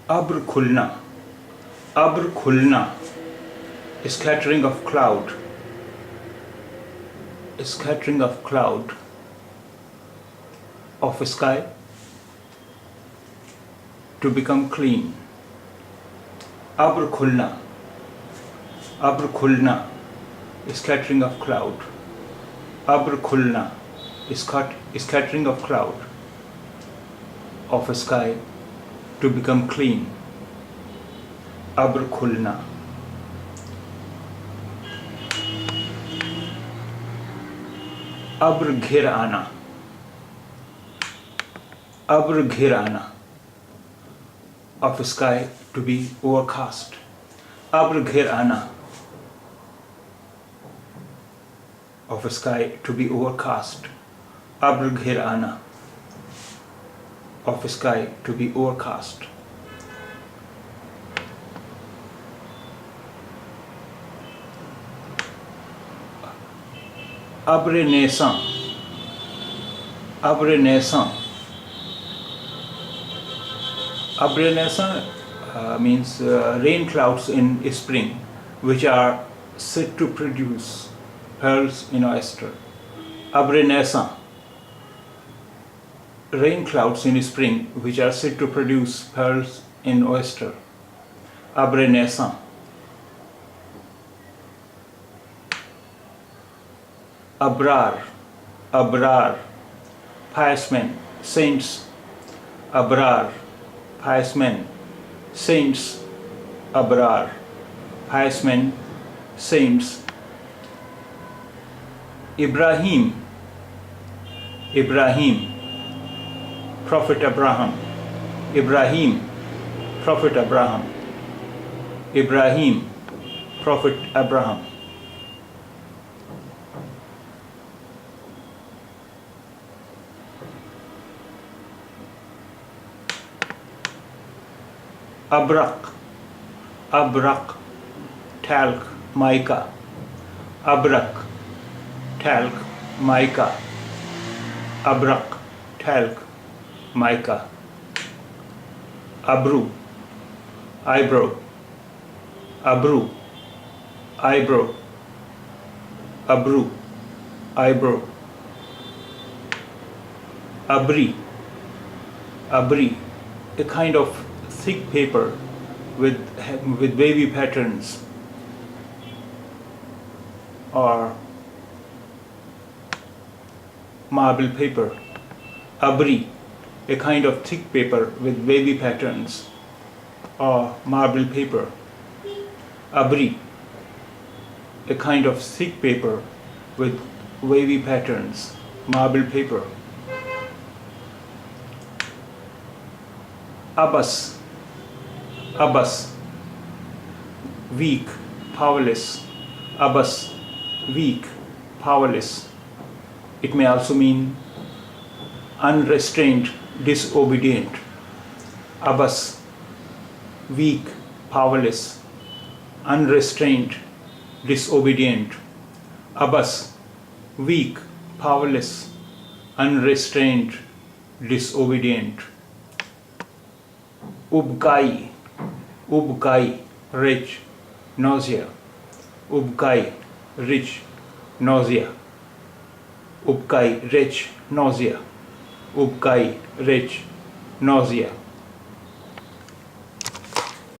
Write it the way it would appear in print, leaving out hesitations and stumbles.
Abr khulna. Abr khulna. Scattering of cloud. Scattering of cloud. Of sky to become clean. Abr khulna. Abr khulna. Scattering of cloud. Abr khulna. Scattering of cloud of sky to become clean. Abr khulna. Abr ghir aana. Abr ghir aana. Of sky to be overcast. Abr ghir aana. Of sky to be overcast. Abr ghir aana. Of sky to be overcast. Abre naissant. Abre naissant. Abre naissant means rain clouds in spring, which are said to produce pearls in oyster. Abre naissant. Rain clouds in spring, which are said to produce pearls in oyster. Abre naissant. Abrar. Abrar. Pious men, saints. Abrar. Pious men, saints. Abrar. Pious men, saints. Ibrahim. Ibrahim. Prophet Abraham. Ibrahim. Prophet Abraham. Ibrahim. Prophet Abraham. Abrak. Abrak. Talc, mica. Abrak. Talc, mica. Abrak. Talc, mica. Abru. Eyebrow. Abru. Eyebrow. Abru. Eyebrow. Abri. Abri. A kind of thick paper with wavy patterns, or marble paper. Abri, a kind of thick paper with wavy patterns, or marble paper. Abri, a kind of thick paper with wavy patterns, marble paper. Abbas. Abbas, weak, powerless. Abbas, weak, powerless. It may also mean unrestrained, disobedient. Abbas, weak, powerless. Unrestrained, disobedient. Abbas, weak, powerless. Unrestrained, disobedient. Ubkai. Ubkai, rich, nausea. Ubkai, rich, nausea. Ubkai, rich, nausea. Ubkai, rich, nausea.